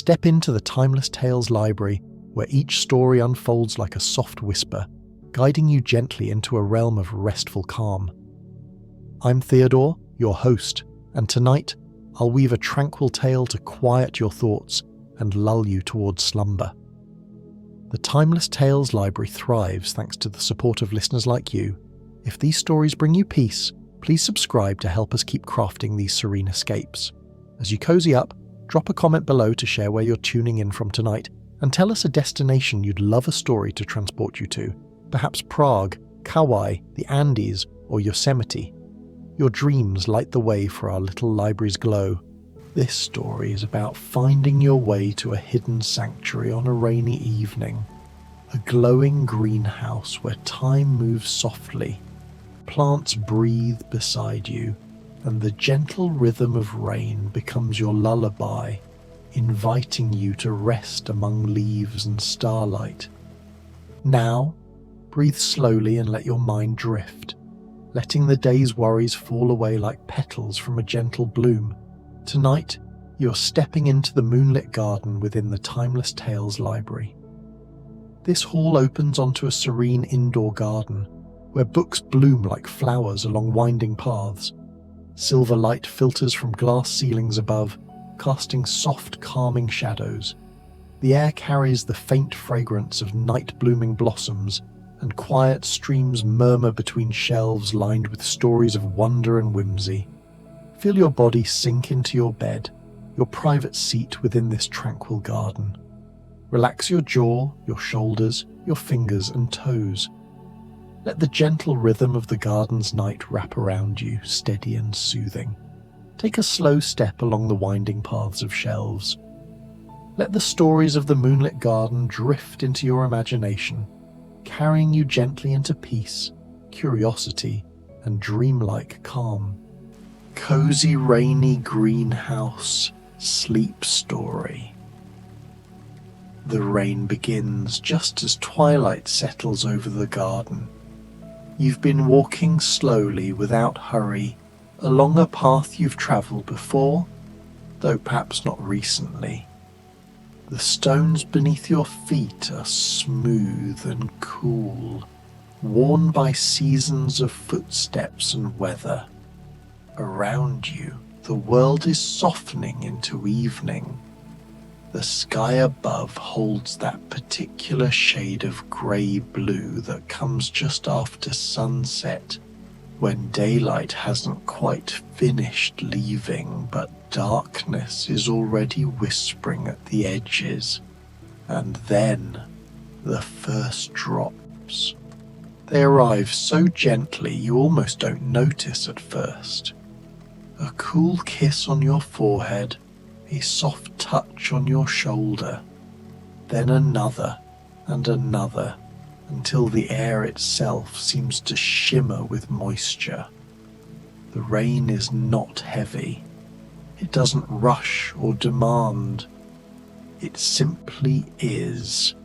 Step into the Timeless Tales library, where each story unfolds like a soft whisper, guiding you gently into a realm of restful calm. I'm Theodore, your host, and tonight I'll weave a tranquil tale to quiet your thoughts and lull you towards slumber. The Timeless Tales library thrives thanks to the support of listeners like you. If these stories bring you peace, please subscribe to help us keep crafting these serene escapes. As you cozy up, drop a comment below to share where you're tuning in from tonight, and tell us a destination you'd love a story to transport you to. Perhaps Prague, Kauai, the Andes, or Yosemite. Your dreams light the way for our little library's glow. This story is about finding your way to a hidden sanctuary on a rainy evening. A glowing greenhouse where time moves softly. Plants breathe beside you, and the gentle rhythm of rain becomes your lullaby, inviting you to rest among leaves and starlight. Now, breathe slowly and let your mind drift, letting the day's worries fall away like petals from a gentle bloom. Tonight, you're stepping into the moonlit garden within the Timeless Tales library. This hall opens onto a serene indoor garden, where books bloom like flowers along winding paths. Silver light filters from glass ceilings above, casting soft, calming shadows. The air carries the faint fragrance of night-blooming blossoms, and quiet streams murmur between shelves lined with stories of wonder and whimsy. Feel your body sink into your bed, your private seat within this tranquil garden. Relax your jaw, your shoulders, your fingers and toes. Let the gentle rhythm of the garden's night wrap around you, steady and soothing. Take a slow step along the winding paths of shelves. Let the stories of the moonlit garden drift into your imagination, carrying you gently into peace, curiosity, and dreamlike calm. Cozy, rainy greenhouse sleep story. The rain begins just as twilight settles over the garden. You've been walking slowly without hurry along a path you've travelled before, though perhaps not recently. The stones beneath your feet are smooth and cool, worn by seasons of footsteps and weather. Around you, the world is softening into evening. The sky above holds that particular shade of grey-blue that comes just after sunset, when daylight hasn't quite finished leaving, but darkness is already whispering at the edges. And then, the first drops. They arrive so gently you almost don't notice at first. A cool kiss on your forehead, a soft touch on your shoulder, then another and another, until the air itself seems to shimmer with moisture. The rain is not heavy. It doesn't rush or demand. It simply is,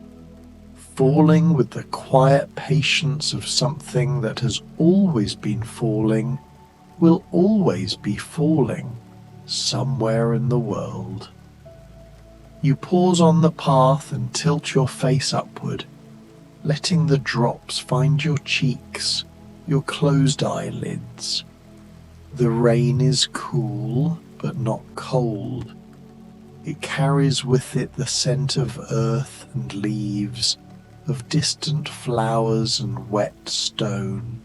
falling with the quiet patience of something that has always been falling, will always be falling, somewhere in the world. You pause on the path and tilt your face upward, letting the drops find your cheeks, your closed eyelids. The rain is cool, but not cold. It carries with it the scent of earth and leaves, of distant flowers and wet stone.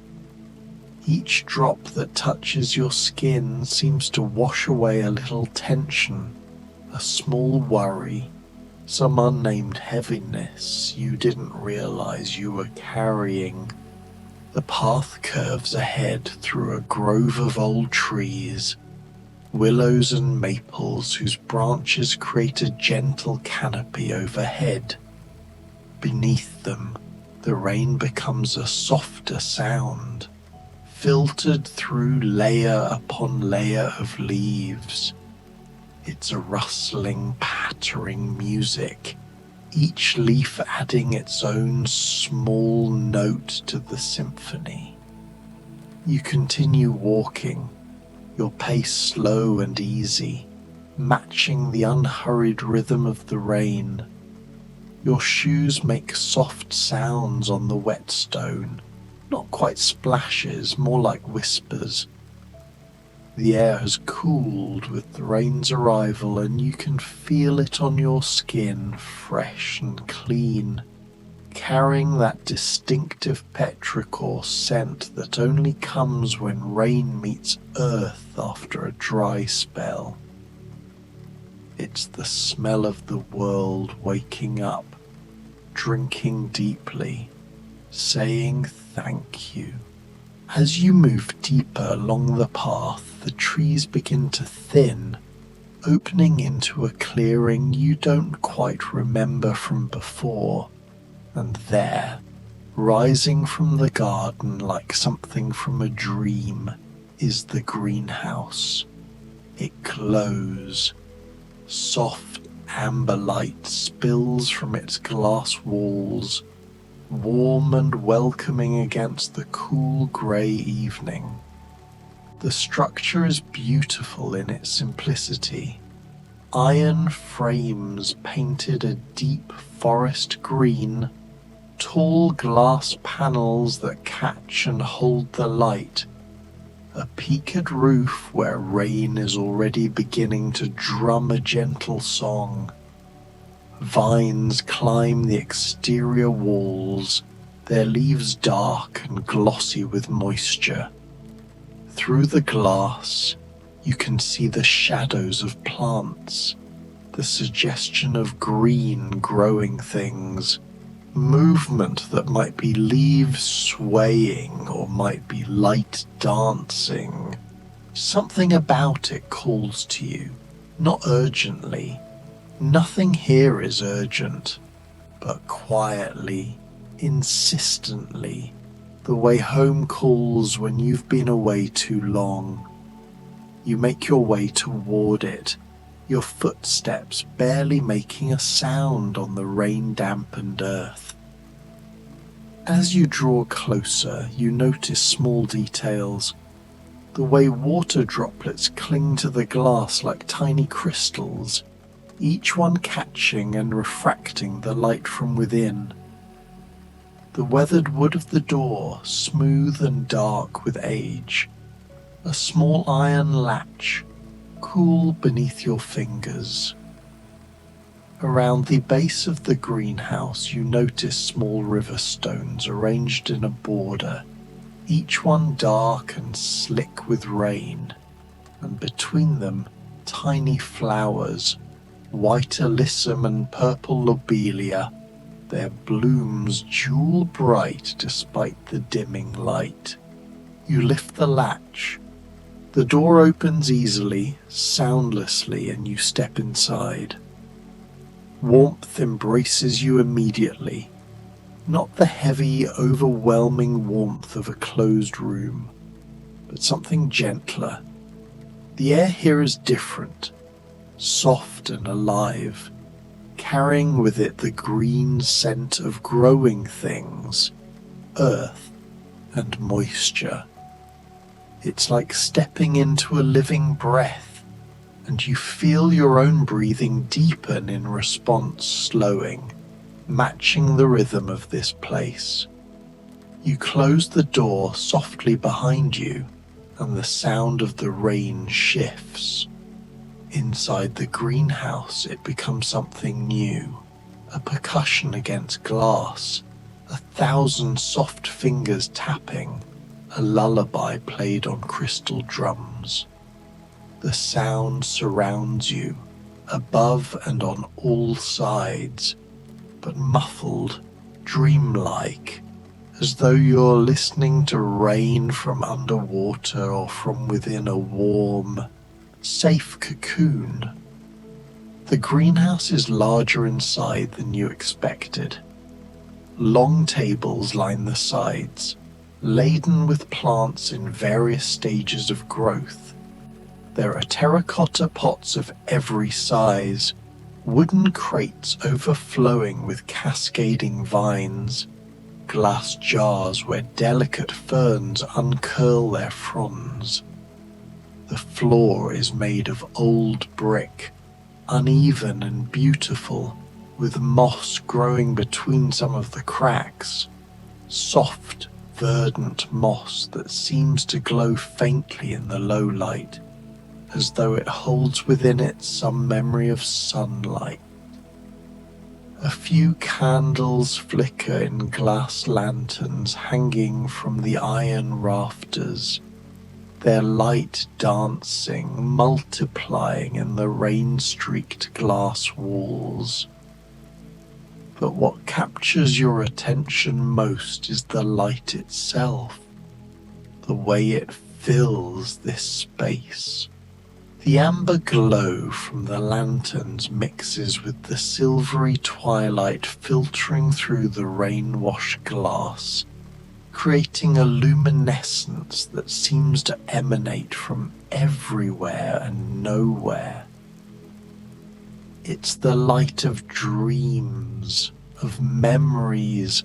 Each drop that touches your skin seems to wash away a little tension, a small worry, some unnamed heaviness you didn't realize you were carrying. The path curves ahead through a grove of old trees, willows and maples whose branches create a gentle canopy overhead. Beneath them, the rain becomes a softer sound, filtered through layer upon layer of leaves. It's a rustling, pattering music, each leaf adding its own small note to the symphony. You continue walking, your pace slow and easy, matching the unhurried rhythm of the rain. Your shoes make soft sounds on the wet stone, not quite splashes, more like whispers. The air has cooled with the rain's arrival, and you can feel it on your skin, fresh and clean, carrying that distinctive petrichor scent that only comes when rain meets earth after a dry spell. It's the smell of the world waking up, drinking deeply, saying thank you. As you move deeper along the path, the trees begin to thin, opening into a clearing you don't quite remember from before. And there, rising from the garden like something from a dream, is the greenhouse. It glows. Soft amber light spills from its glass walls, warm and welcoming against the cool grey evening. The structure is beautiful in its simplicity. Iron frames painted a deep forest green, tall glass panels that catch and hold the light, a peaked roof where rain is already beginning to drum a gentle song. Vines climb the exterior walls, their leaves dark and glossy with moisture. Through the glass, you can see the shadows of plants, the suggestion of green growing things, movement that might be leaves swaying or might be light dancing. Something about it calls to you, not urgently. Nothing here is urgent, but quietly, insistently, the way home calls when you've been away too long. You make your way toward it, your footsteps barely making a sound on the rain-dampened earth. As you draw closer, you notice small details. The way water droplets cling to the glass like tiny crystals, each one catching and refracting the light from within. The weathered wood of the door, smooth and dark with age. A small iron latch, cool beneath your fingers. Around the base of the greenhouse you notice small river stones arranged in a border, each one dark and slick with rain, and between them tiny flowers, white alyssum and purple lobelia, their blooms jewel bright despite the dimming light. You lift the latch. The door opens easily, soundlessly, and you step inside. Warmth embraces you immediately, not the heavy, overwhelming warmth of a closed room, but something gentler. The air here is different, soft and alive, carrying with it the green scent of growing things, earth and moisture. It's like stepping into a living breath, and you feel your own breathing deepen in response, slowing, matching the rhythm of this place. You close the door softly behind you, and the sound of the rain shifts. Inside the greenhouse it becomes something new, a percussion against glass, 1,000 soft fingers tapping, a lullaby played on crystal drums. The sound surrounds you, above and on all sides, but muffled, dreamlike, as though you're listening to rain from underwater or from within a warm, safe cocoon. The greenhouse is larger inside than you expected. Long tables line the sides, laden with plants in various stages of growth. There are terracotta pots of every size, wooden crates overflowing with cascading vines, glass jars where delicate ferns uncurl their fronds. The floor is made of old brick, uneven and beautiful, with moss growing between some of the cracks. Soft, verdant moss that seems to glow faintly in the low light, as though it holds within it some memory of sunlight. A few candles flicker in glass lanterns hanging from the iron rafters, their light dancing, multiplying in the rain-streaked glass walls. But what captures your attention most is the light itself, the way it fills this space. The amber glow from the lanterns mixes with the silvery twilight filtering through the rain-washed glass, creating a luminescence that seems to emanate from everywhere and nowhere. It's the light of dreams, of memories,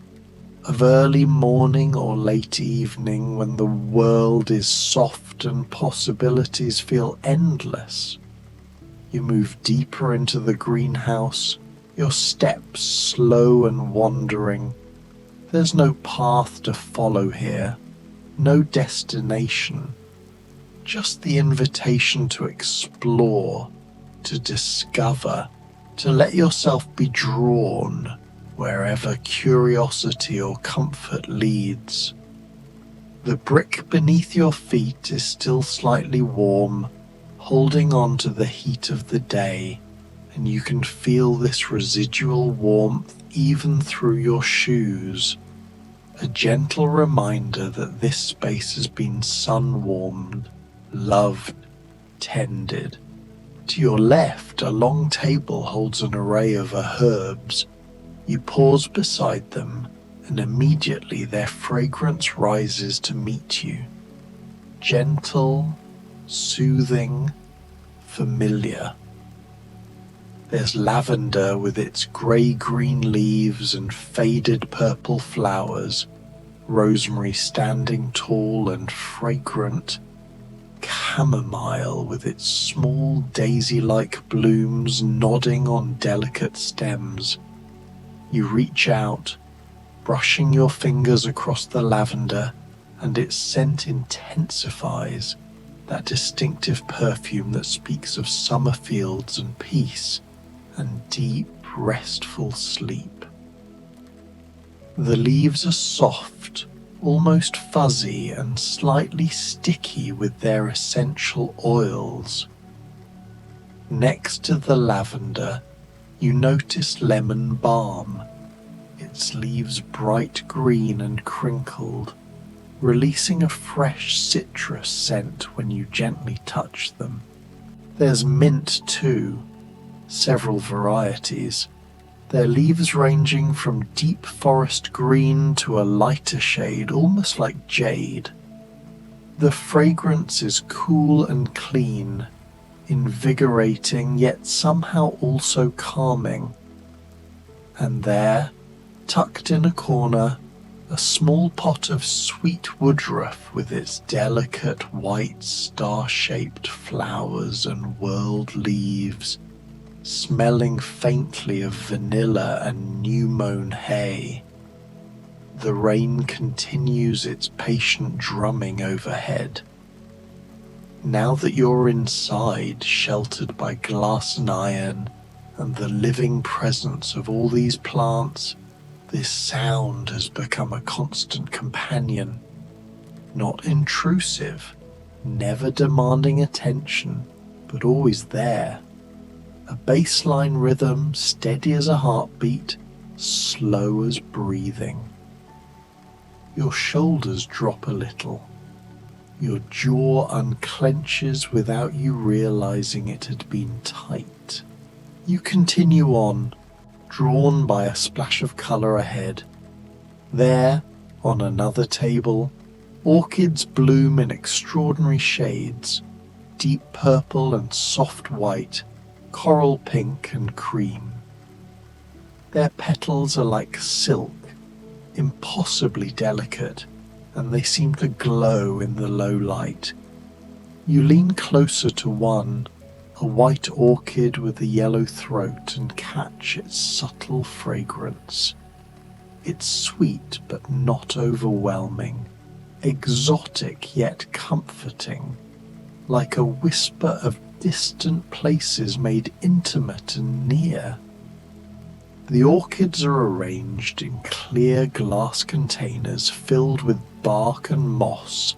of early morning or late evening when the world is soft and possibilities feel endless. You move deeper into the greenhouse, your steps slow and wandering. There's no path to follow here, no destination, just the invitation to explore, to discover, to let yourself be drawn wherever curiosity or comfort leads. The brick beneath your feet is still slightly warm, holding on to the heat of the day, and you can feel this residual warmth even through your shoes, a gentle reminder that this space has been sun-warmed, loved, tended. To your left, a long table holds an array of herbs. You pause beside them, and immediately their fragrance rises to meet you. Gentle, soothing, familiar. There's lavender with its grey-green leaves and faded purple flowers, rosemary standing tall and fragrant, chamomile with its small daisy-like blooms nodding on delicate stems. You reach out, brushing your fingers across the lavender, and its scent intensifies, that distinctive perfume that speaks of summer fields and peace and deep, restful sleep. The leaves are soft, almost fuzzy and slightly sticky with their essential oils. Next to the lavender, you notice lemon balm, its leaves bright green and crinkled, releasing a fresh citrus scent when you gently touch them. There's mint too, several varieties, their leaves ranging from deep forest green to a lighter shade almost like jade. The fragrance is cool and clean, invigorating yet somehow also calming. And there, tucked in a corner, a small pot of sweet woodruff with its delicate white star-shaped flowers and whorled leaves, smelling faintly of vanilla and new-mown hay. The rain continues its patient drumming overhead. Now that you're inside, sheltered by glass and iron, and the living presence of all these plants, this sound has become a constant companion, not intrusive, never demanding attention, but always there. A baseline rhythm steady as a heartbeat, slow as breathing. Your shoulders drop a little. Your jaw unclenches without you realizing it had been tight. You continue on, drawn by a splash of color ahead. There, on another table, orchids bloom in extraordinary shades, deep purple and soft white, coral pink and cream. Their petals are like silk, impossibly delicate, and they seem to glow in the low light. You lean closer to one, a white orchid with a yellow throat, and catch its subtle fragrance. It's sweet but not overwhelming, exotic yet comforting, like a whisper of distant places made intimate and near. The orchids are arranged in clear glass containers filled with bark and moss,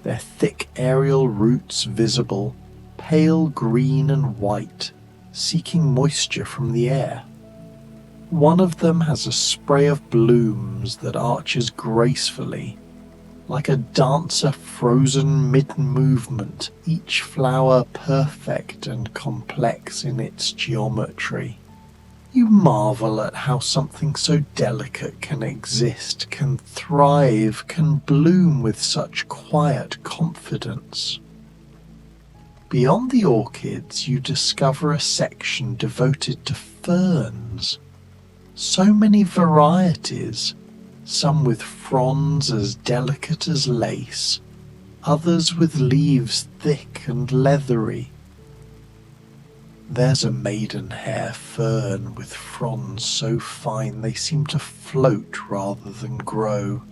their thick aerial roots visible, pale green and white, seeking moisture from the air. One of them has a spray of blooms that arches gracefully, like a dancer frozen mid-movement, each flower perfect and complex in its geometry. You marvel at how something so delicate can exist, can thrive, can bloom with such quiet confidence. Beyond the orchids, you discover a section devoted to ferns. So many varieties, some with fronds as delicate as lace, others with leaves thick and leathery. There's a maidenhair fern with fronds so fine they seem to float rather than grow,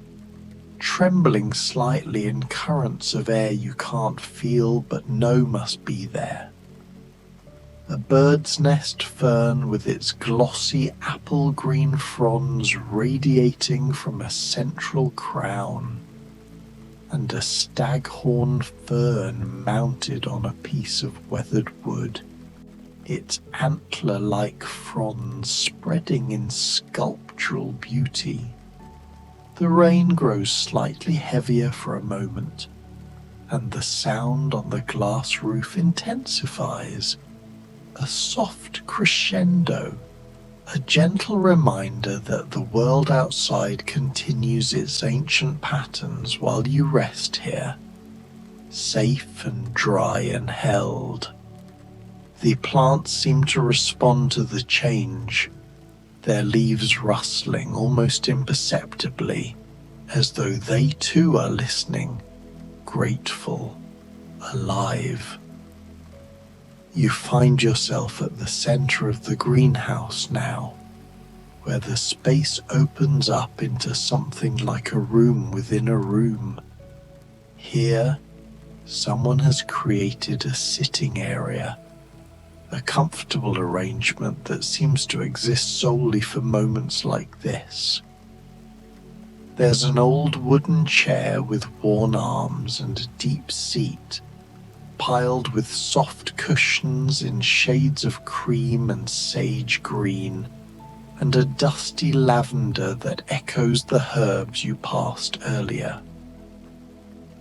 trembling slightly in currents of air you can't feel but know must be there. A bird's nest fern with its glossy apple-green fronds radiating from a central crown, and a staghorn fern mounted on a piece of weathered wood, its antler-like fronds spreading in sculptural beauty. The rain grows slightly heavier for a moment, and the sound on the glass roof intensifies, a soft crescendo, a gentle reminder that the world outside continues its ancient patterns while you rest here, safe and dry and held. The plants seem to respond to the change, their leaves rustling almost imperceptibly, as though they too are listening, grateful, alive. You find yourself at the center of the greenhouse now, where the space opens up into something like a room within a room. Here, someone has created a sitting area, a comfortable arrangement that seems to exist solely for moments like this. There's an old wooden chair with worn arms and a deep seat, piled with soft cushions in shades of cream and sage green, and a dusty lavender that echoes the herbs you passed earlier.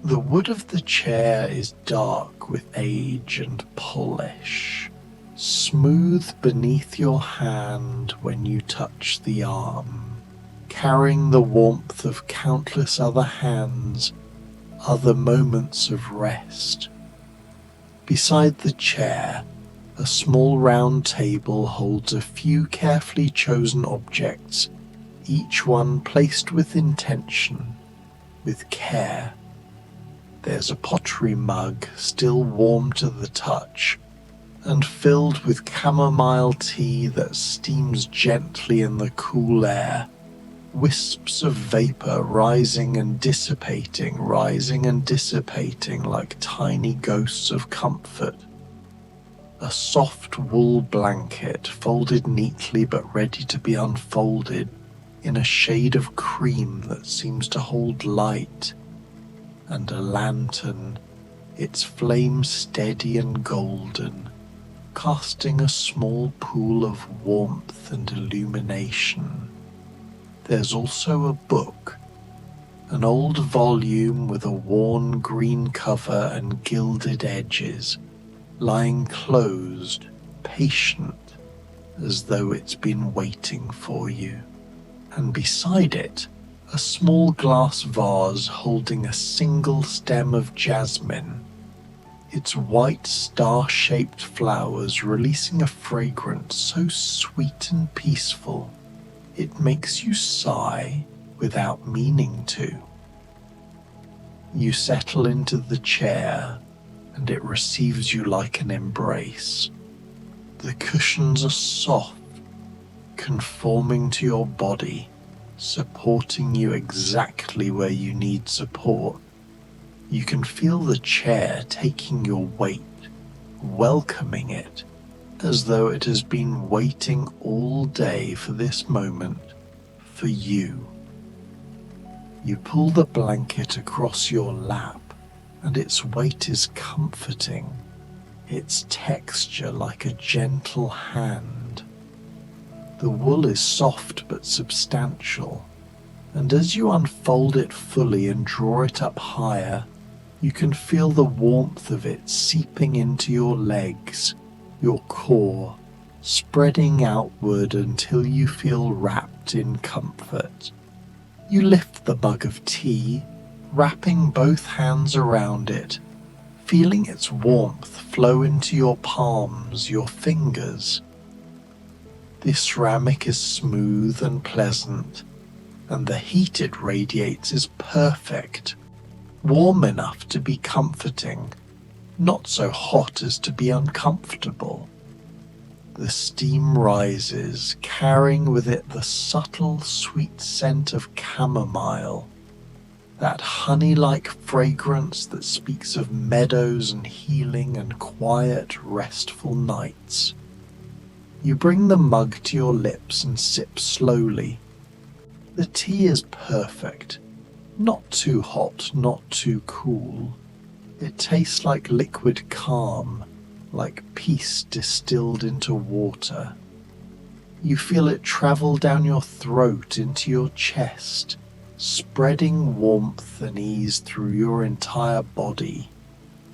The wood of the chair is dark with age and polish, smooth beneath your hand when you touch the arm, carrying the warmth of countless other hands, other moments of rest. Beside the chair, a small round table holds a few carefully chosen objects, each one placed with intention, with care. There's a pottery mug, still warm to the touch, and filled with chamomile tea that steams gently in the cool air, wisps of vapor rising and dissipating like tiny ghosts of comfort. A soft wool blanket folded neatly but ready to be unfolded in a shade of cream that seems to hold light, and a lantern, its flame steady and golden, casting a small pool of warmth and illumination. There's also a book, an old volume with a worn green cover and gilded edges, lying closed, patient, as though it's been waiting for you. And beside it, a small glass vase holding a single stem of jasmine, its white star-shaped flowers releasing a fragrance so sweet and peaceful, it makes you sigh without meaning to. You settle into the chair and it receives you like an embrace. The cushions are soft, conforming to your body, supporting you exactly where you need support. You can feel the chair taking your weight, welcoming it, as though it has been waiting all day for this moment, for you. You pull the blanket across your lap, and its weight is comforting, its texture like a gentle hand. The wool is soft but substantial, and as you unfold it fully and draw it up higher, you can feel the warmth of it seeping into your legs, your core, spreading outward until you feel wrapped in comfort. You lift the mug of tea, wrapping both hands around it, feeling its warmth flow into your palms, your fingers. The ceramic is smooth and pleasant, and the heat it radiates is perfect, warm enough to be comforting, not so hot as to be uncomfortable. The steam rises, carrying with it the subtle, sweet scent of chamomile, that honey-like fragrance that speaks of meadows and healing and quiet, restful nights. You bring the mug to your lips and sip slowly. The tea is perfect, not too hot, not too cool. It tastes like liquid calm, like peace distilled into water. You feel it travel down your throat into your chest, spreading warmth and ease through your entire body.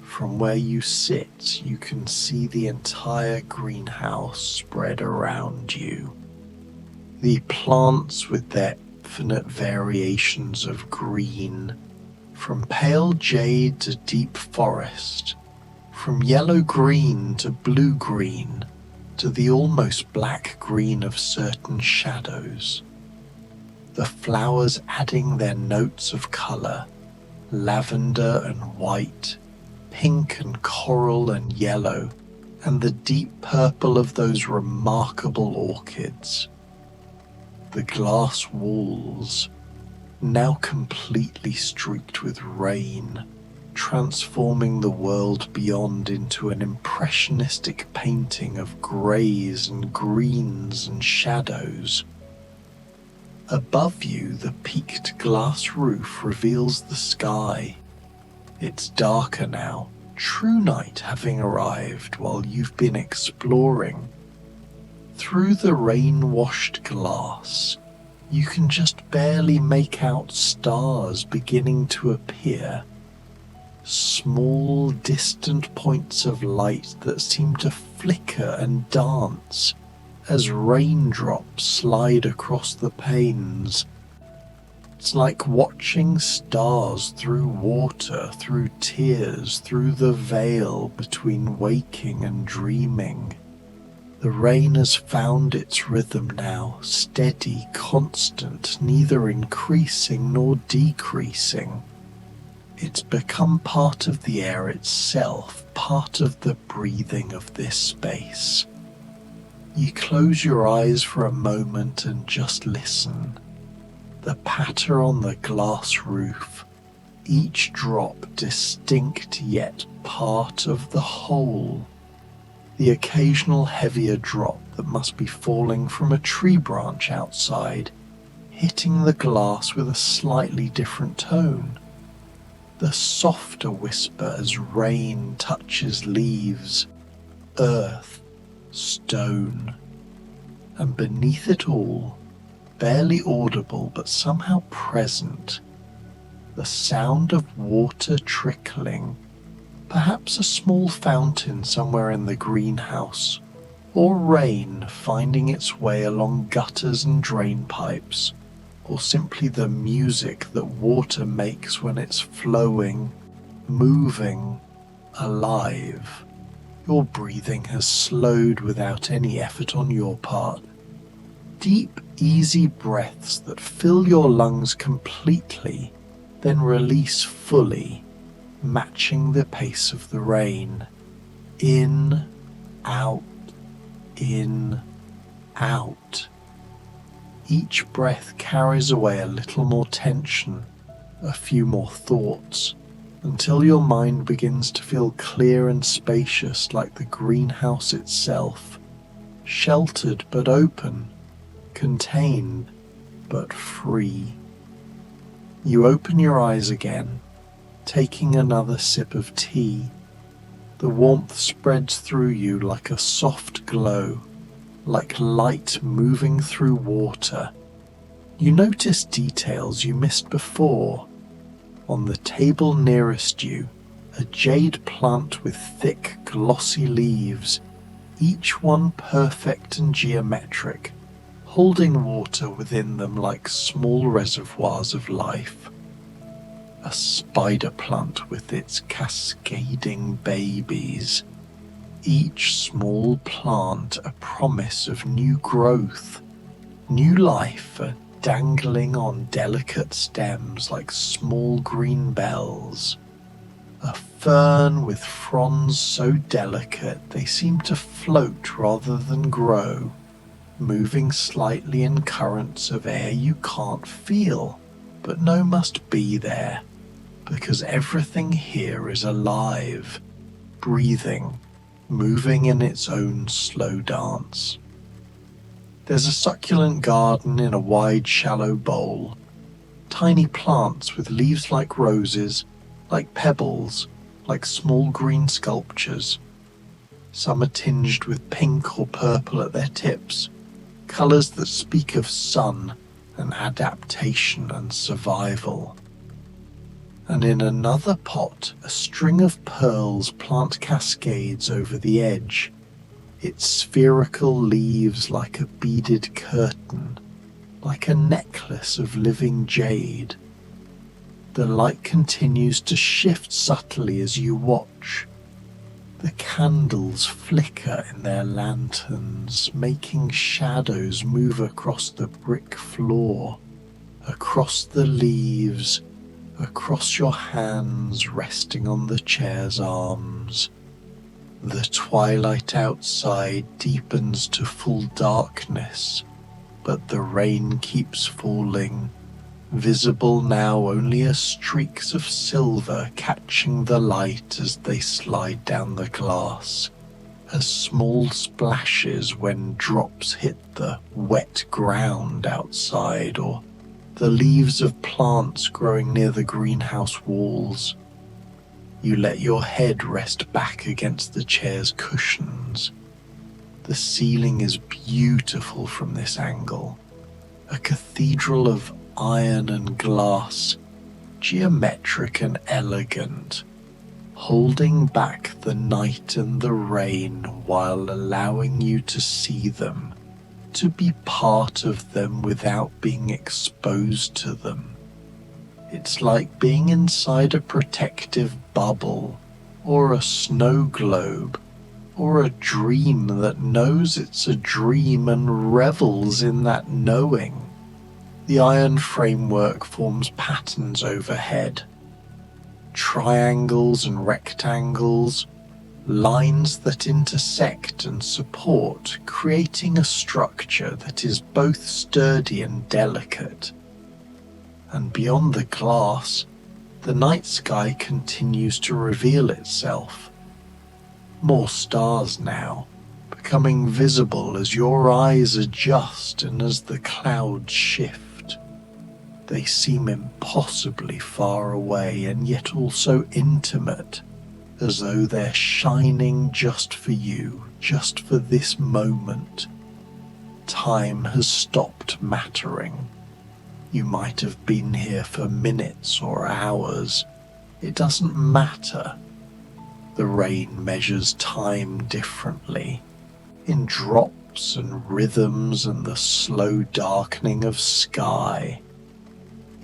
From where you sit, you can see the entire greenhouse spread around you. The plants with their infinite variations of green, from pale jade to deep forest, from yellow-green to blue-green, to the almost black-green of certain shadows. The flowers adding their notes of colour, lavender and white, pink and coral and yellow, and the deep purple of those remarkable orchids. The glass walls, now completely streaked with rain, transforming the world beyond into an impressionistic painting of greys and greens and shadows. Above you, the peaked glass roof reveals the sky. It's darker now, true night having arrived while you've been exploring. Through the rain-washed glass, you can just barely make out stars beginning to appear. Small, distant points of light that seem to flicker and dance as raindrops slide across the panes. It's like watching stars through water, through tears, through the veil between waking and dreaming. The rain has found its rhythm now, steady, constant, neither increasing nor decreasing. It's become part of the air itself, part of the breathing of this space. You close your eyes for a moment and just listen. The patter on the glass roof, each drop distinct yet part of the whole. The occasional heavier drop that must be falling from a tree branch outside, hitting the glass with a slightly different tone. The softer whisper as rain touches leaves, earth, stone, and beneath it all, barely audible but somehow present, the sound of water trickling, perhaps a small fountain somewhere in the greenhouse, or rain finding its way along gutters and drain pipes, or simply the music that water makes when it's flowing, moving, alive. Your breathing has slowed without any effort on your part. Deep, easy breaths that fill your lungs completely, then release fully, matching the pace of the rain. In, out, in, out. Each breath carries away a little more tension, a few more thoughts, until your mind begins to feel clear and spacious like the greenhouse itself, sheltered but open, contained but free. You open your eyes again, taking another sip of tea. The warmth spreads through you like a soft glow, like light moving through water. You notice details you missed before. On the table nearest you, a jade plant with thick, glossy leaves, each one perfect and geometric, holding water within them like small reservoirs of life. A spider plant with its cascading babies, each small plant a promise of new growth, new life, dangling on delicate stems like small green bells. A fern with fronds so delicate they seem to float rather than grow, moving slightly in currents of air you can't feel, but know must be there, because everything here is alive, breathing, moving in its own slow dance. There's a succulent garden in a wide, shallow bowl. Tiny plants with leaves like roses, like pebbles, like small green sculptures. Some are tinged with pink or purple at their tips, colours that speak of sun and adaptation and survival. And in another pot, a string of pearls plant cascades over the edge, its spherical leaves like a beaded curtain, like a necklace of living jade. The light continues to shift subtly as you watch. The candles flicker in their lanterns, making shadows move across the brick floor, across the leaves, across your hands resting on the chair's arms. The twilight outside deepens to full darkness, but the rain keeps falling, visible now only as streaks of silver catching the light as they slide down the glass, as small splashes when drops hit the wet ground outside or the leaves of plants growing near the greenhouse walls. You let your head rest back against the chair's cushions. The ceiling is beautiful from this angle, a cathedral of iron and glass, geometric and elegant, holding back the night and the rain while allowing you to see them, to be part of them without being exposed to them. It's like being inside a protective bubble, or a snow globe, or a dream that knows it's a dream and revels in that knowing. The iron framework forms patterns overhead, triangles and rectangles, lines that intersect and support, creating a structure that is both sturdy and delicate. And beyond the glass, the night sky continues to reveal itself. More stars now, becoming visible as your eyes adjust and as the clouds shift. They seem impossibly far away and yet also intimate, as though they're shining just for you, just for this moment. Time has stopped mattering. You might have been here for minutes or hours. It doesn't matter. The rain measures time differently, in drops and rhythms and the slow darkening of sky.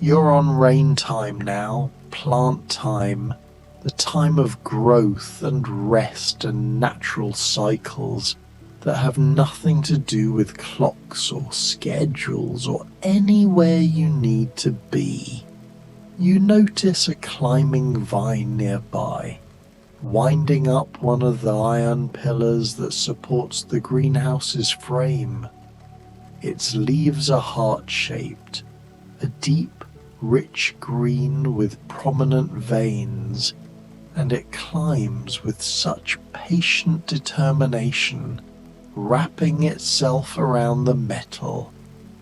You're on rain time now, plant time, the time of growth and rest and natural cycles that have nothing to do with clocks or schedules or anywhere you need to be. You notice a climbing vine nearby, winding up one of the iron pillars that supports the greenhouse's frame. Its leaves are heart-shaped, a deep, rich green with prominent veins, and it climbs with such patient determination, wrapping itself around the metal,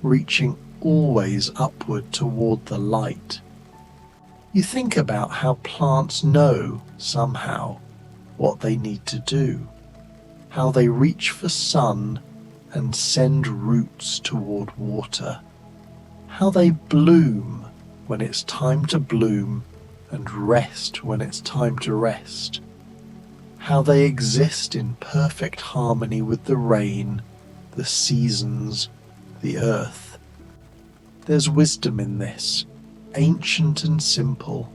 reaching always upward toward the light. You think about how plants know, somehow, what they need to do, how they reach for sun and send roots toward water, how they bloom when it's time to bloom and rest when it's time to rest, how they exist in perfect harmony with the rain, the seasons, the earth. There's wisdom in this, ancient and simple.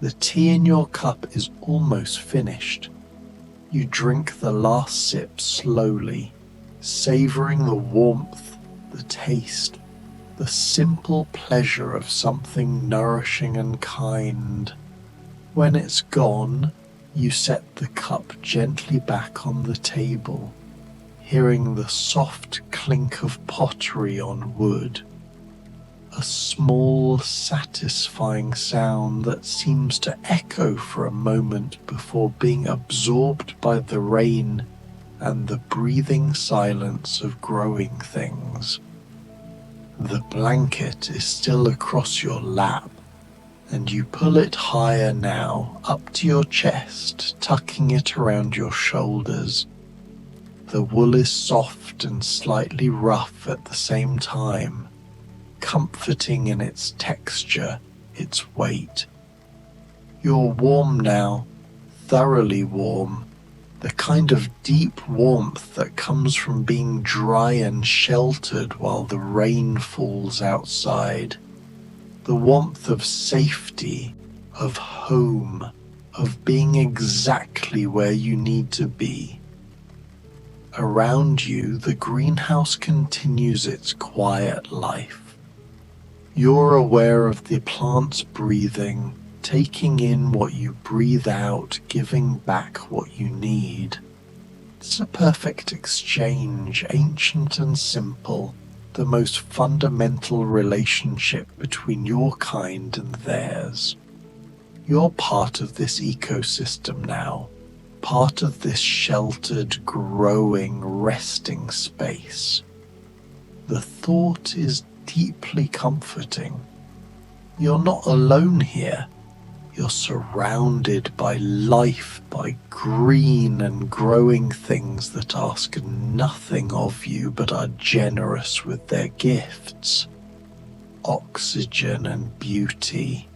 The tea in your cup is almost finished. You drink the last sip slowly, savoring the warmth, the taste, the simple pleasure of something nourishing and kind. When it's gone, you set the cup gently back on the table, hearing the soft clink of pottery on wood, a small, satisfying sound that seems to echo for a moment before being absorbed by the rain and the breathing silence of growing things. The blanket is still across your lap, and you pull it higher now, up to your chest, tucking it around your shoulders. The wool is soft and slightly rough at the same time, comforting in its texture, its weight. You're warm now, thoroughly warm, the kind of deep warmth that comes from being dry and sheltered while the rain falls outside. The warmth of safety, of home, of being exactly where you need to be. Around you, the greenhouse continues its quiet life. You're aware of the plants breathing, taking in what you breathe out, giving back what you need. It's a perfect exchange, ancient and simple, the most fundamental relationship between your kind and theirs. You're part of this ecosystem now, part of this sheltered, growing, resting space. The thought is deeply comforting. You're not alone here. You're surrounded by life, by green and growing things that ask nothing of you but are generous with their gifts. Oxygen and beauty,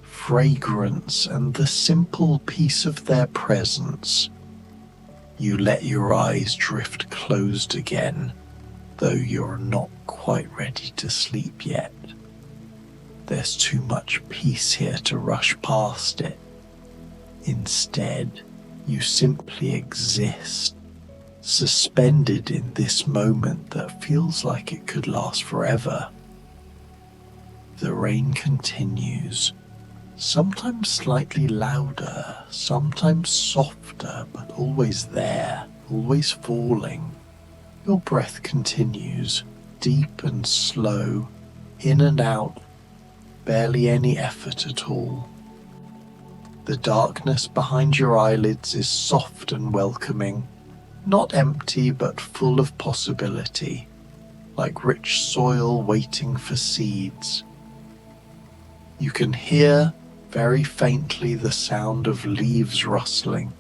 fragrance and the simple peace of their presence. You let your eyes drift closed again, though you're not quite ready to sleep yet. There's too much peace here to rush past it. Instead, you simply exist, suspended in this moment that feels like it could last forever. The rain continues, sometimes slightly louder, sometimes softer, but always there, always falling. Your breath continues, deep and slow, in and out, barely any effort at all. The darkness behind your eyelids is soft and welcoming, not empty but full of possibility, like rich soil waiting for seeds. You can hear, very faintly, the sound of leaves rustling.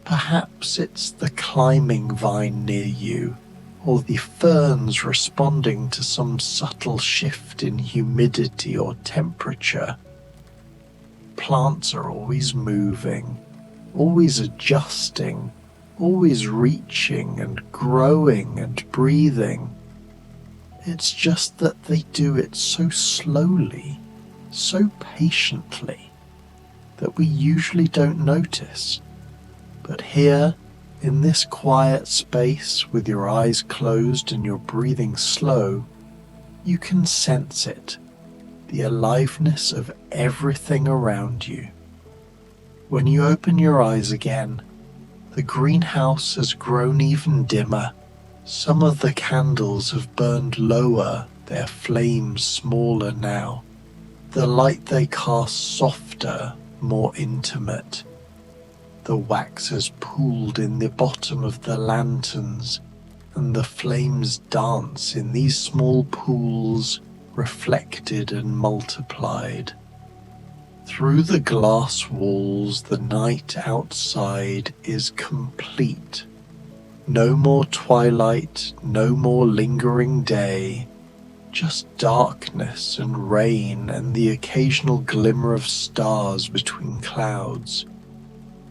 Perhaps it's the climbing vine near you, or the ferns responding to some subtle shift in humidity or temperature. Plants are always moving, always adjusting, always reaching and growing and breathing. It's just that they do it so slowly, so patiently, that we usually don't notice. But here, in this quiet space, with your eyes closed and your breathing slow, you can sense it. the aliveness of everything around you. When you open your eyes again, the greenhouse has grown even dimmer. Some of the candles have burned lower, their flames smaller now. The light they cast softer, more intimate. The wax has pooled in the bottom of the lanterns, and the flames dance in these small pools, reflected and multiplied. Through the glass walls, the night outside is complete. No more twilight, no more lingering day, just darkness and rain and the occasional glimmer of stars between clouds.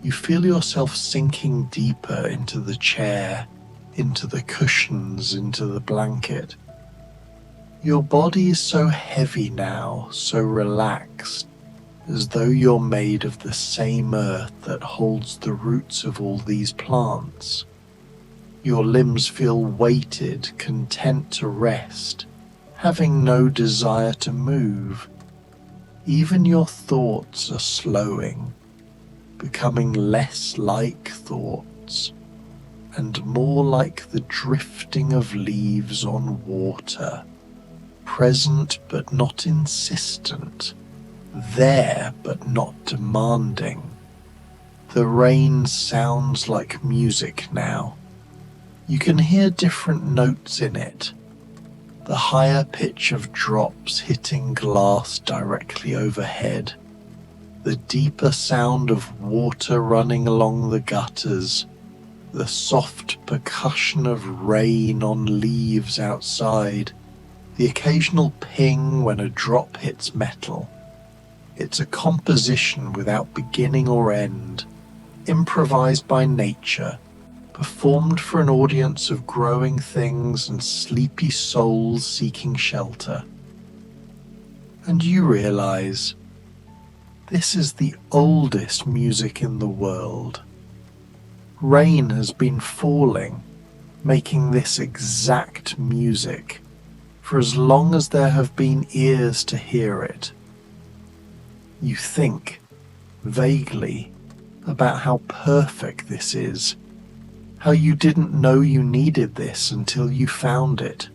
You feel yourself sinking deeper into the chair, into the cushions, into the blanket. Your body is so heavy now, so relaxed, as though you're made of the same earth that holds the roots of all these plants. Your limbs feel weighted, content to rest, having no desire to move. Even your thoughts are slowing, becoming less like thoughts, and more like the drifting of leaves on water, present but not insistent, there but not demanding. The rain sounds like music now. You can hear different notes in it. The higher pitch of drops hitting glass directly overhead, the deeper sound of water running along the gutters, the soft percussion of rain on leaves outside, the occasional ping when a drop hits metal. It's a composition without beginning or end, improvised by nature, performed for an audience of growing things and sleepy souls seeking shelter. And you realize this is the oldest music in the world. Rain has been falling, making this exact music for as long as there have been ears to hear it. You think, vaguely, about how perfect this is, how you didn't know you needed this until you found it,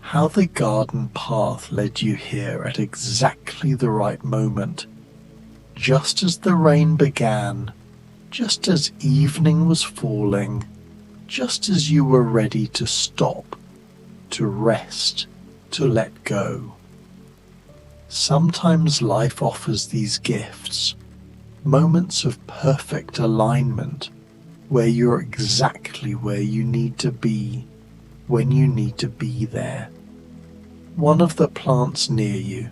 how the garden path led you here at exactly the right moment, just as the rain began, just as evening was falling, just as you were ready to stop, to rest, to let go. Sometimes life offers these gifts, moments of perfect alignment, where you're exactly where you need to be, when you need to be there. One of the plants near you,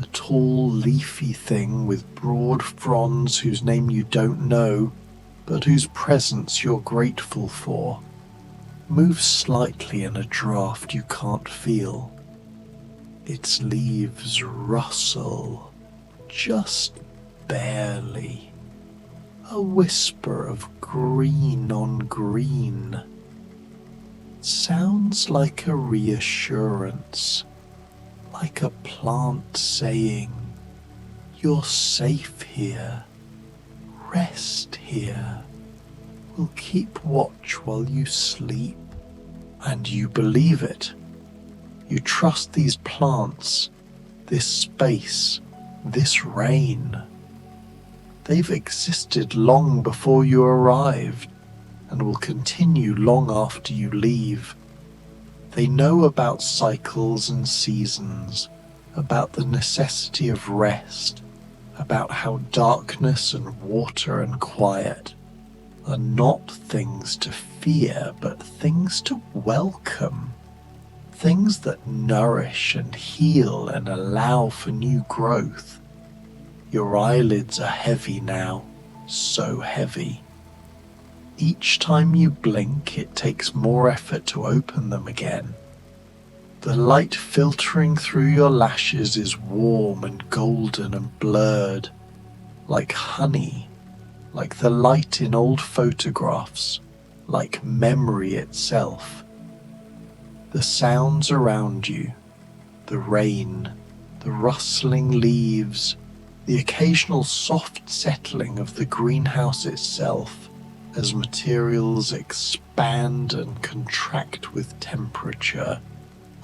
a tall leafy thing with broad fronds whose name you don't know, but whose presence you're grateful for, moves slightly in a draft you can't feel. Its leaves rustle, just barely. A whisper of green on green. Sounds like a reassurance, like a plant saying, "You're safe here, rest here, we'll keep watch while you sleep." And you believe it. You trust these plants, this space, this rain. They've existed long before you arrived and will continue long after you leave. They know about cycles and seasons, about the necessity of rest, about how darkness and water and quiet are not things to fear, but things to welcome. Things that nourish and heal and allow for new growth. Your eyelids are heavy now, so heavy. Each time you blink, it takes more effort to open them again. The light filtering through your lashes is warm and golden and blurred, like honey, like the light in old photographs, like memory itself. The sounds around you, the rain, the rustling leaves, the occasional soft settling of the greenhouse itself as materials expand and contract with temperature,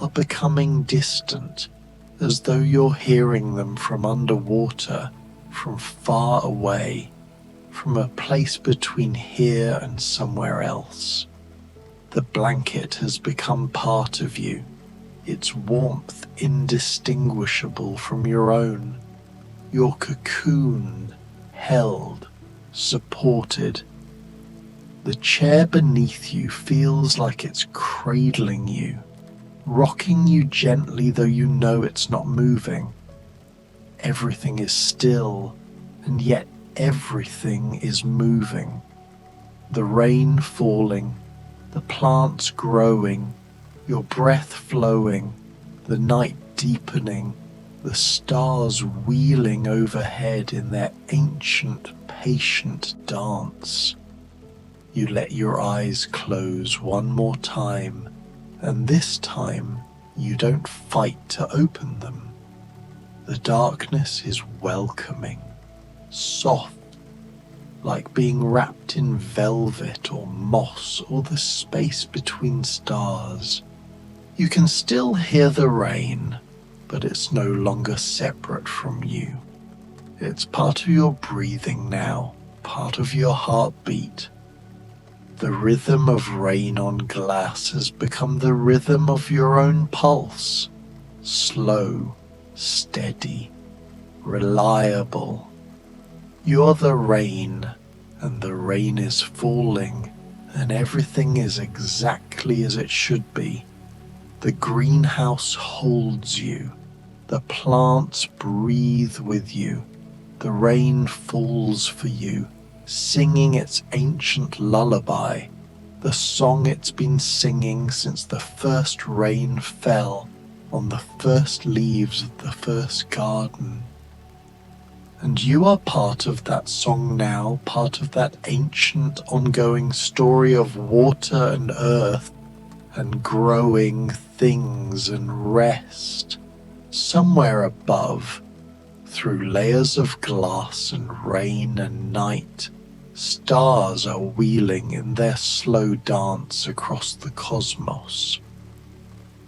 are becoming distant, as though you're hearing them from underwater, from far away, from a place between here and somewhere else. The blanket has become part of you, its warmth indistinguishable from your own. You're cocooned, held, supported. The chair beneath you feels like it's cradling you, rocking you gently though you know it's not moving. Everything is still, and yet everything is moving. The rain falling, the plants growing, your breath flowing, the night deepening, the stars wheeling overhead in their ancient, patient dance. You let your eyes close one more time, and this time you don't fight to open them. The darkness is welcoming, soft, like being wrapped in velvet or moss or the space between stars. You can still hear the rain, but it's no longer separate from you. It's part of your breathing now, part of your heartbeat. The rhythm of rain on glass has become the rhythm of your own pulse. Slow, steady, reliable. You're the rain, and the rain is falling, and everything is exactly as it should be. The greenhouse holds you. The plants breathe with you. The rain falls for you, singing its ancient lullaby, the song it's been singing since the first rain fell on the first leaves of the first garden. And you are part of that song now, part of that ancient ongoing story of water and earth and growing things and rest. Somewhere above, through layers of glass and rain and night, stars are wheeling in their slow dance across the cosmos.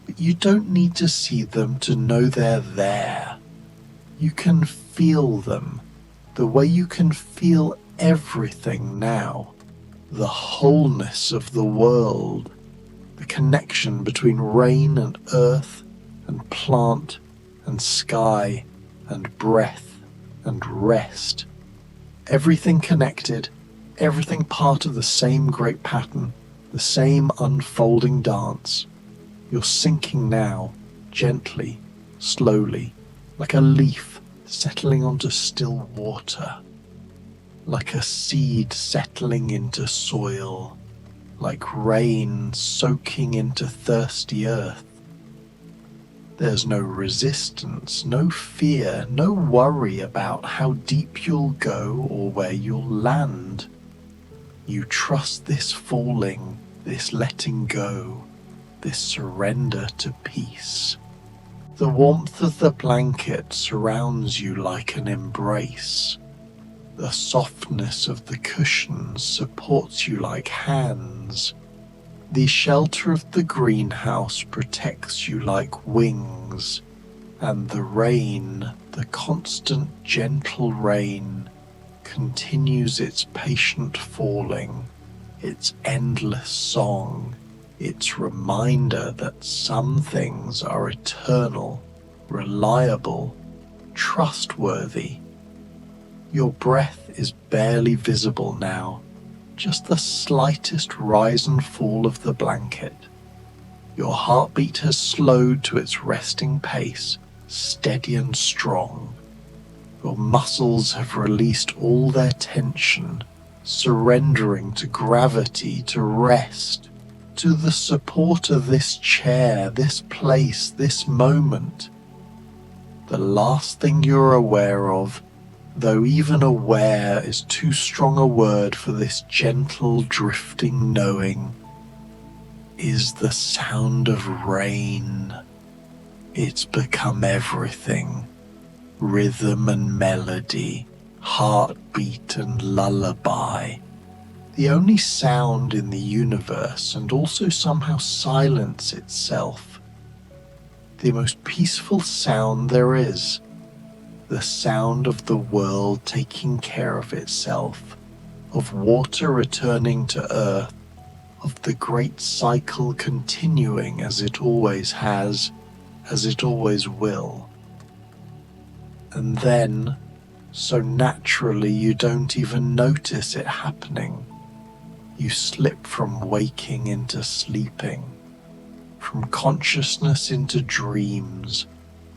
But you don't need to see them to know they're there. You can feel them, the way you can feel everything now, the wholeness of the world, the connection between rain and earth and plant and sky and breath and rest. Everything connected, everything part of the same great pattern, the same unfolding dance. You're sinking now, gently, slowly, like a leaf settling onto still water, like a seed settling into soil, like rain soaking into thirsty earth. There's no resistance, no fear, no worry about how deep you'll go or where you'll land. You trust this falling, this letting go, this surrender to peace. The warmth of the blanket surrounds you like an embrace. The softness of the cushions supports you like hands. The shelter of the greenhouse protects you like wings, and the rain, the constant gentle rain, continues its patient falling, its endless song, its reminder that some things are eternal, reliable, trustworthy. Your breath is barely visible now, just the slightest rise and fall of the blanket. Your heartbeat has slowed to its resting pace, steady and strong. Your muscles have released all their tension, surrendering to gravity, to rest, to the support of this chair, this place, this moment. The last thing you're aware of, though even aware is too strong a word for this gentle drifting knowing, is the sound of rain. It's become everything. Rhythm and melody, heartbeat and lullaby. The only sound in the universe, and also somehow silence itself. The most peaceful sound there is. The sound of the world taking care of itself, of water returning to earth, of the great cycle continuing as it always has, as it always will. And then, so naturally you don't even notice it happening, you slip from waking into sleeping, from consciousness into dreams,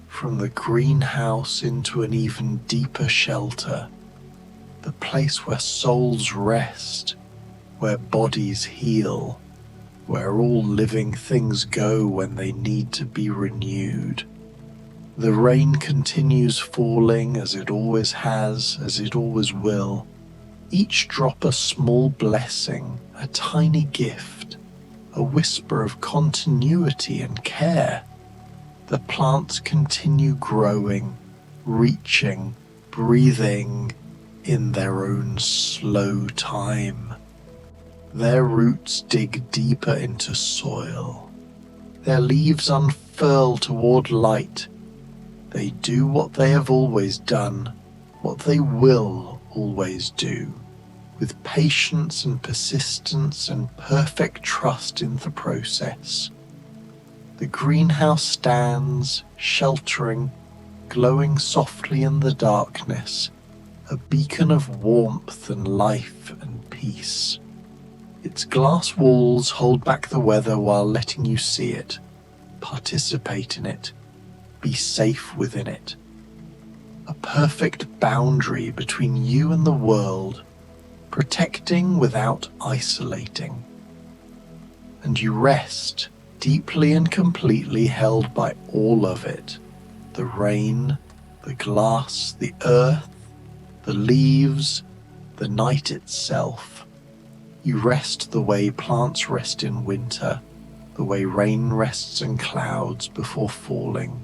from the greenhouse into an even deeper shelter, the place where souls rest, where bodies heal, where all living things go when they need to be renewed. The rain continues falling as it always has, as it always will. Each drop a small blessing, a tiny gift, a whisper of continuity and care. The plants continue growing, reaching, breathing in their own slow time. Their roots dig deeper into soil. Their leaves unfurl toward light. They do what they have always done, what they will always do, with patience and persistence and perfect trust in the process. The greenhouse stands, sheltering, glowing softly in the darkness, a beacon of warmth and life and peace. Its glass walls hold back the weather while letting you see it, participate in it, be safe within it. A perfect boundary between you and the world, protecting without isolating. And you rest, deeply and completely held by all of it, the rain, the glass, the earth, the leaves, the night itself. You rest the way plants rest in winter, the way rain rests in clouds before falling,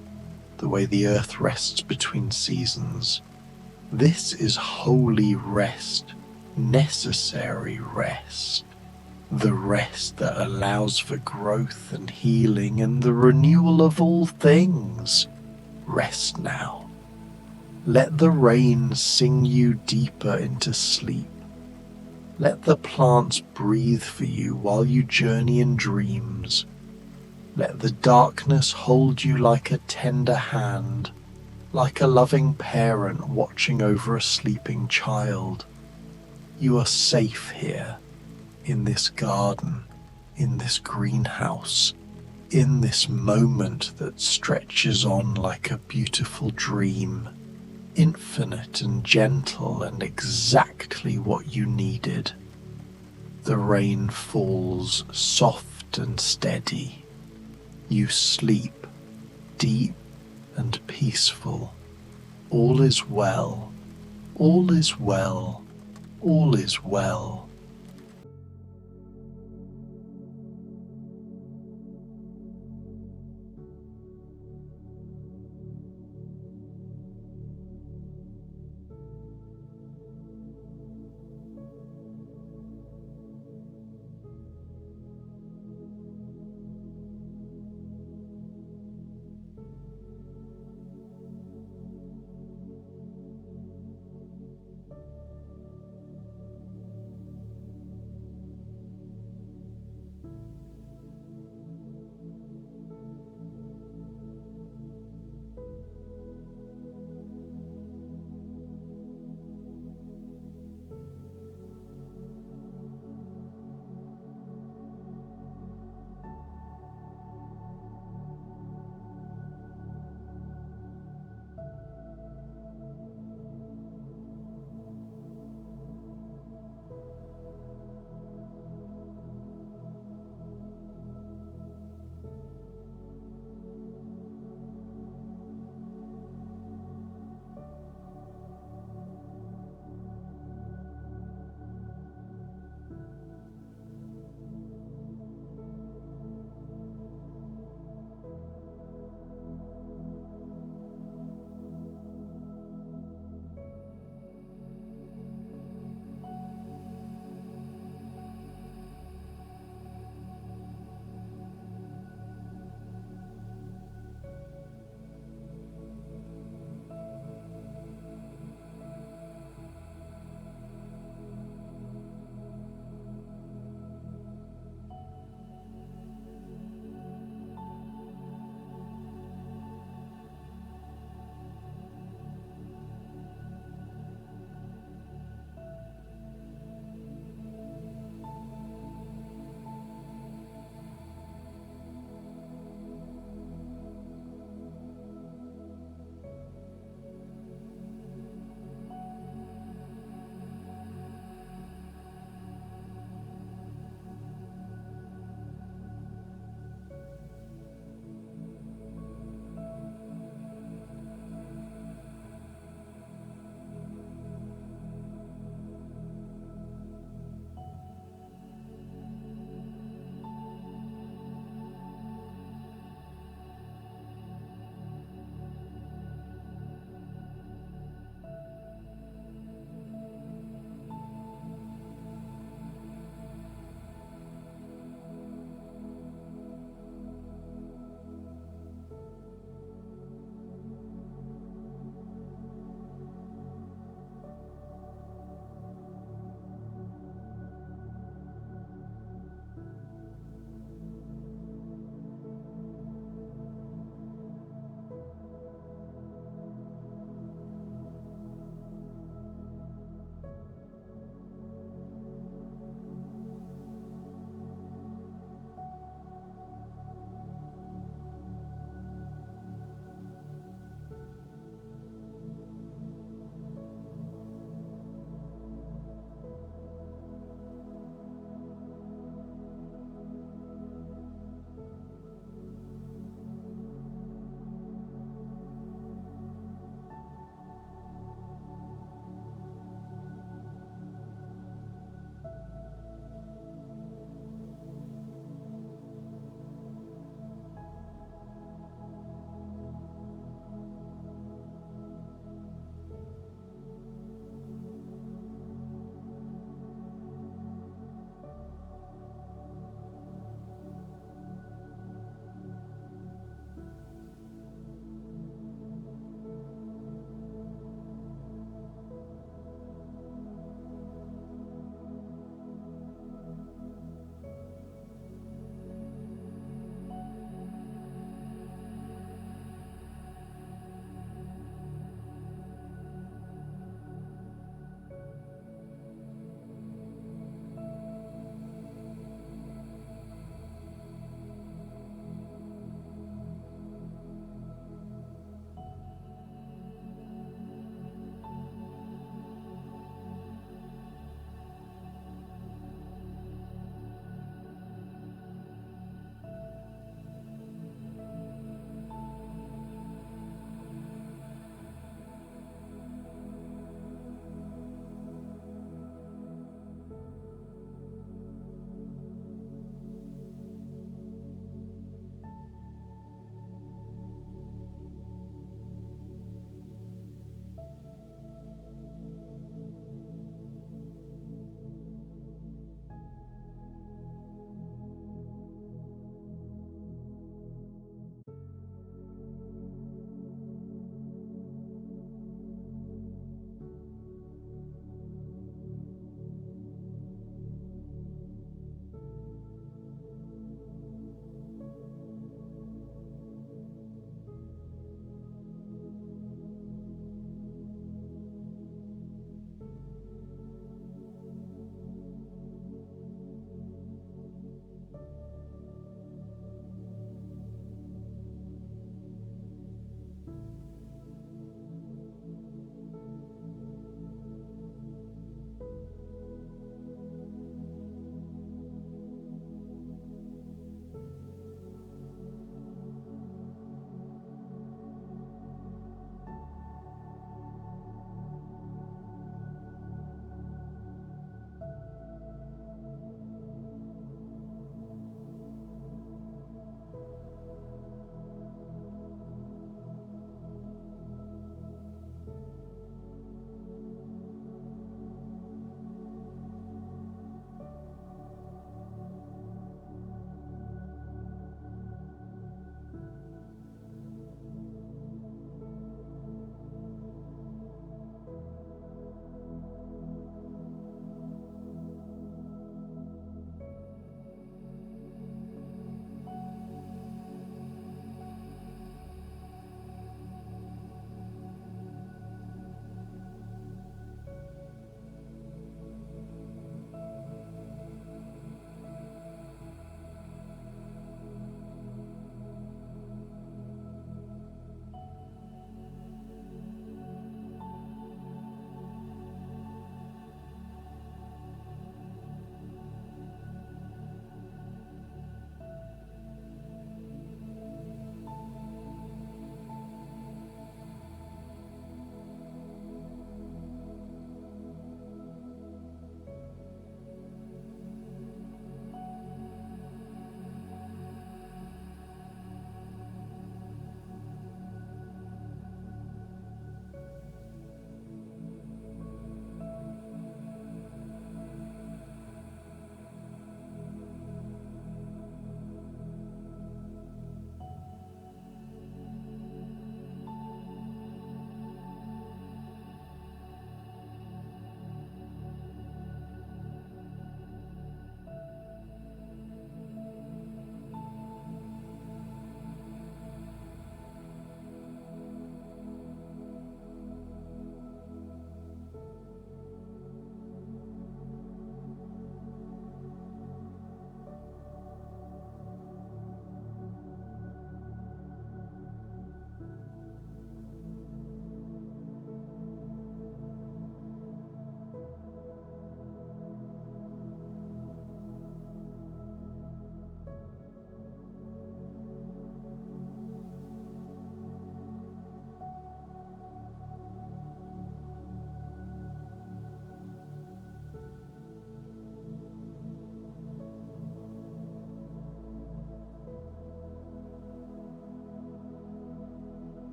the way the earth rests between seasons. This is holy rest, necessary rest, the rest that allows for growth and healing and the renewal of all things. Rest now. Let the rain sing you deeper into sleep. Let the plants breathe for you while you journey in dreams. Let the darkness hold you like a tender hand, like a loving parent watching over a sleeping child. You are safe here, in this garden, in this greenhouse, in this moment that stretches on like a beautiful dream, infinite and gentle and exactly what you needed. The rain falls soft and steady. You sleep, deep and peaceful. All is well, all is well, all is well.